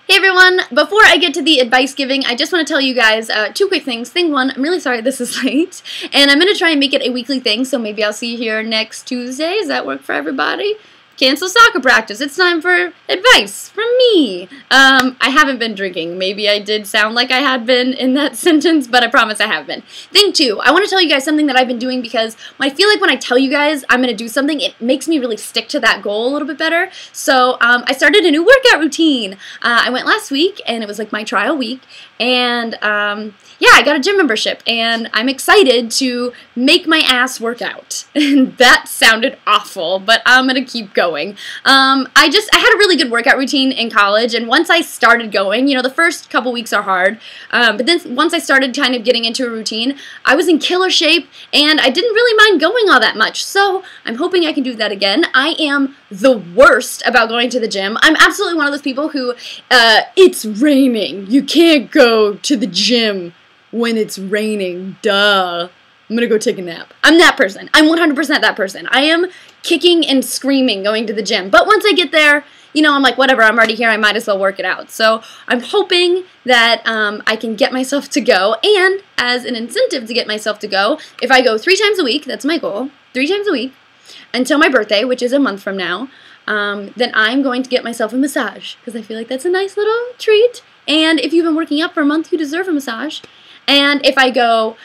Hey everyone, before I get to the advice giving, I just want to tell you guys two quick things. Thing one, I'm really sorry this is late, and I'm going to try and make it a weekly thing, so maybe I'll see you here next Tuesday. Does that work for everybody? Cancel soccer practice. It's time for advice from me. I haven't been drinking. Maybe I did sound like I had been in that sentence, but I promise I have been. Thing two, I want to tell you guys something that I've been doing because I feel like when I tell you guys I'm going to do something, it makes me really stick to that goal a little bit better. So I started a new workout routine. I went last week, and it was like my trial week, and yeah, I got a gym membership, and I'm excited to make my ass work out. That sounded awful, but I'm going to keep going. I had a really good workout routine in college, and once I started going, you know, the first couple weeks are hard, but then once I started kind of getting into a routine, I was in killer shape, and I didn't really mind going all that much, so I'm hoping I can do that again. I am the worst about going to the gym. I'm absolutely one of those people who, it's raining, you can't go to the gym when it's raining, duh. I'm gonna go take a nap. I'm that person. I'm 100% that person. I am kicking and screaming going to the gym. But once I get there, you know, I'm like, whatever, I'm already here, I might as well work it out. So I'm hoping that I can get myself to go, and as an incentive to get myself to go, if I go 3 times a week, that's my goal, 3 times a week, until my birthday, which is a month from now, then I'm going to get myself a massage, because I feel like that's a nice little treat. And if you've been working out for a month, you deserve a massage. And if I go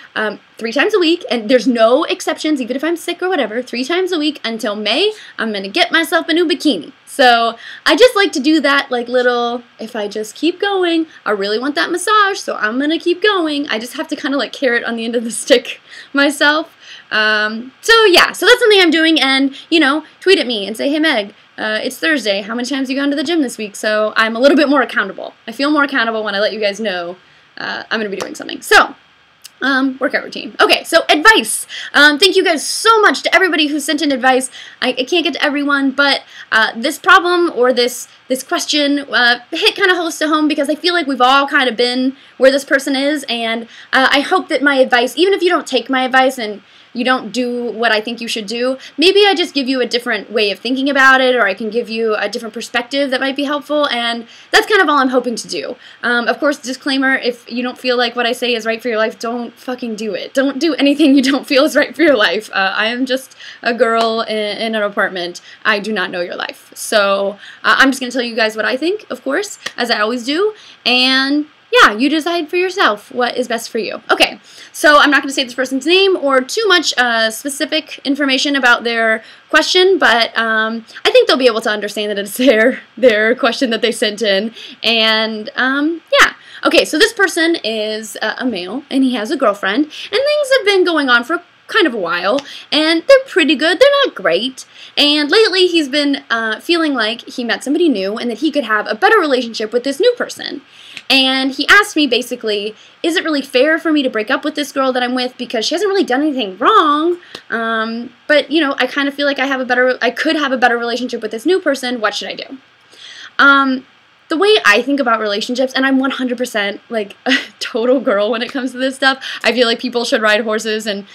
3 times a week, and there's no exceptions, even if I'm sick or whatever, 3 times a week until May, I'm going to get myself a new bikini. So I just like to do that, like little, if I just keep going, I really want that massage, so I'm going to keep going. I just have to kind of like carrot on the end of the stick myself. So yeah, so that's something I'm doing, and, you know, tweet at me and say, hey Meg, it's Thursday, how many times have you gone to the gym this week? So I'm a little bit more accountable. I feel more accountable when I let you guys know I'm going to be doing something. So, workout routine. Okay, so advice. Thank you guys so much to everybody who sent in advice. I can't get to everyone, but this problem or this question hit kind of close to home because I feel like we've all kind of been where this person is, and I hope that my advice, even if you don't take my advice and you don't do what I think you should do, maybe I just give you a different way of thinking about it, or I can give you a different perspective that might be helpful, and that's kind of all I'm hoping to do. Of course, disclaimer, if you don't feel like what I say is right for your life, don't fucking do it. Don't do anything you don't feel is right for your life. I am just a girl in an apartment. I do not know your life. So I'm just going to tell you guys what I think, of course, as I always do, and yeah, you decide for yourself what is best for you. Okay, so I'm not going to say this person's name or too much specific information about their question, but I think they'll be able to understand that it's their question that they sent in, and yeah. Okay, so this person is a male, and he has a girlfriend, and things have been going on for kind of a while, and they're pretty good. They're not great, and lately he's been feeling like he met somebody new and that he could have a better relationship with this new person. And he asked me basically, is it really fair for me to break up with this girl that I'm with because she hasn't really done anything wrong, but you know, I kind of feel like I could have a better relationship with this new person. What should I do? The way I think about relationships, and I'm 100% like a total girl when it comes to this stuff, I feel like people should ride horses and,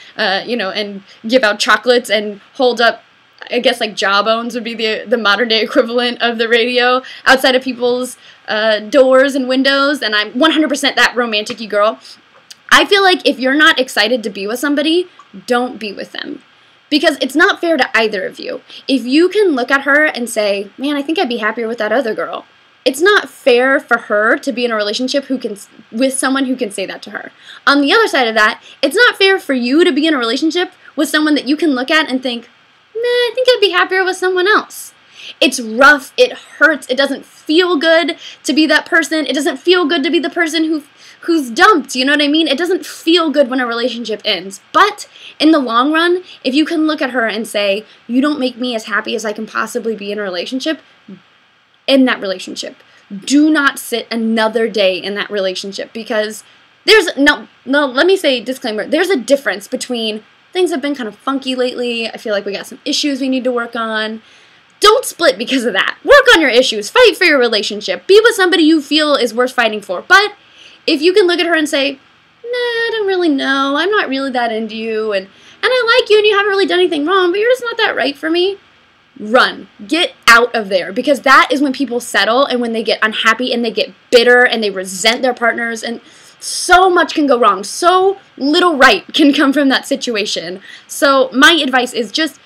you know, and give out chocolates and hold up, I guess like jawbones would be the modern day equivalent of the radio outside of people's doors and windows, and I'm 100% that romantic-y girl. I feel like if you're not excited to be with somebody, don't be with them. Because it's not fair to either of you. If you can look at her and say, man, I think I'd be happier with that other girl, it's not fair for her to be in a relationship with someone who can say that to her. On the other side of that, it's not fair for you to be in a relationship with someone that you can look at and think, nah, I think I'd be happier with someone else. It's rough, it hurts, it doesn't feel good to be that person, it doesn't feel good to be the person who's dumped, you know what I mean? It doesn't feel good when a relationship ends. But in the long run, if you can look at her and say, you don't make me as happy as I can possibly be in a relationship, in that relationship. Do not sit another day in that relationship, because there's, no, let me say disclaimer, there's a difference between things have been kind of funky lately, I feel like we got some issues we need to work on. Don't split because of that. Work on your issues, fight for your relationship, be with somebody you feel is worth fighting for. But if you can look at her and say, nah, I don't really know, I'm not really that into you, and I like you and you haven't really done anything wrong, but you're just not that right for me, run. Get out of there, because that is when people settle and when they get unhappy and they get bitter and they resent their partners, and so much can go wrong. So little right can come from that situation. So my advice is just,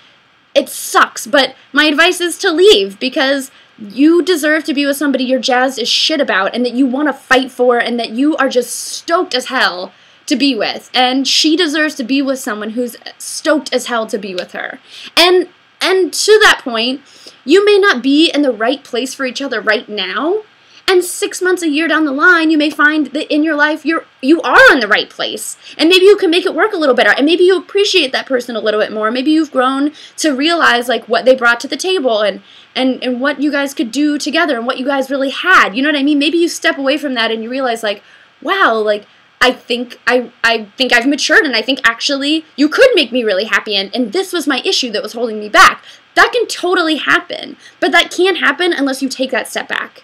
it sucks, but my advice is to leave, because you deserve to be with somebody you're jazzed as shit about and that you want to fight for and that you are just stoked as hell to be with. And she deserves to be with someone who's stoked as hell to be with her. And to that point, you may not be in the right place for each other right now, and 6 months, a year down the line, you may find that in your life you are in the right place, and maybe you can make it work a little better, and maybe you appreciate that person a little bit more. Maybe you've grown to realize like what they brought to the table and what you guys could do together and what you guys really had. You know what I mean? Maybe you step away from that and you realize like, wow, like I think I've matured, and I think actually you could make me really happy, and this was my issue that was holding me back. That can totally happen, but that can't happen unless you take that step back.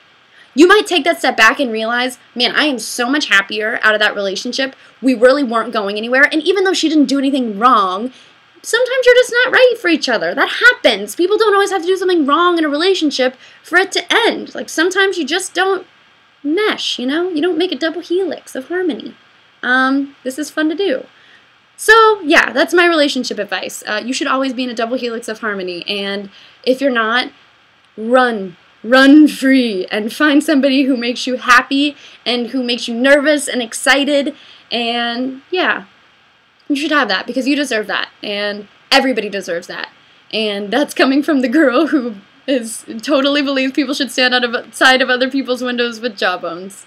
You might take that step back and realize, man, I am so much happier out of that relationship. We really weren't going anywhere, and even though she didn't do anything wrong, sometimes you're just not right for each other. That happens. People don't always have to do something wrong in a relationship for it to end. Like, sometimes you just don't mesh, you know? You don't make a double helix of harmony. This is fun to do. So, yeah, that's my relationship advice. You should always be in a double helix of harmony, and if you're not, run free and find somebody who makes you happy and who makes you nervous and excited, and yeah, you should have that, because you deserve that, and everybody deserves that. And that's coming from the girl who totally believes people should stand outside of other people's windows with jawbones.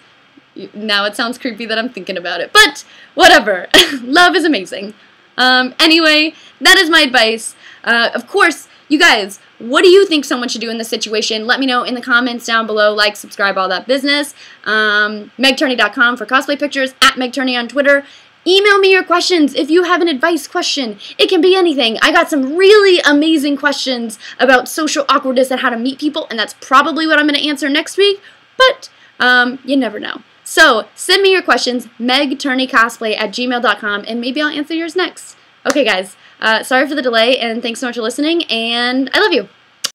Now it sounds creepy that I'm thinking about it, but whatever. Love is amazing. Anyway, that is my advice. Of course, you guys, what do you think someone should do in this situation? Let me know in the comments down below. Like, subscribe, all that business. MegTurney.com for cosplay pictures, @MegTurney on Twitter. Email me your questions if you have an advice question. It can be anything. I got some really amazing questions about social awkwardness and how to meet people, and that's probably what I'm going to answer next week, but you never know. So send me your questions, megturneycosplay@gmail.com, and maybe I'll answer yours next. Okay, guys, sorry for the delay, and thanks so much for listening, and I love you.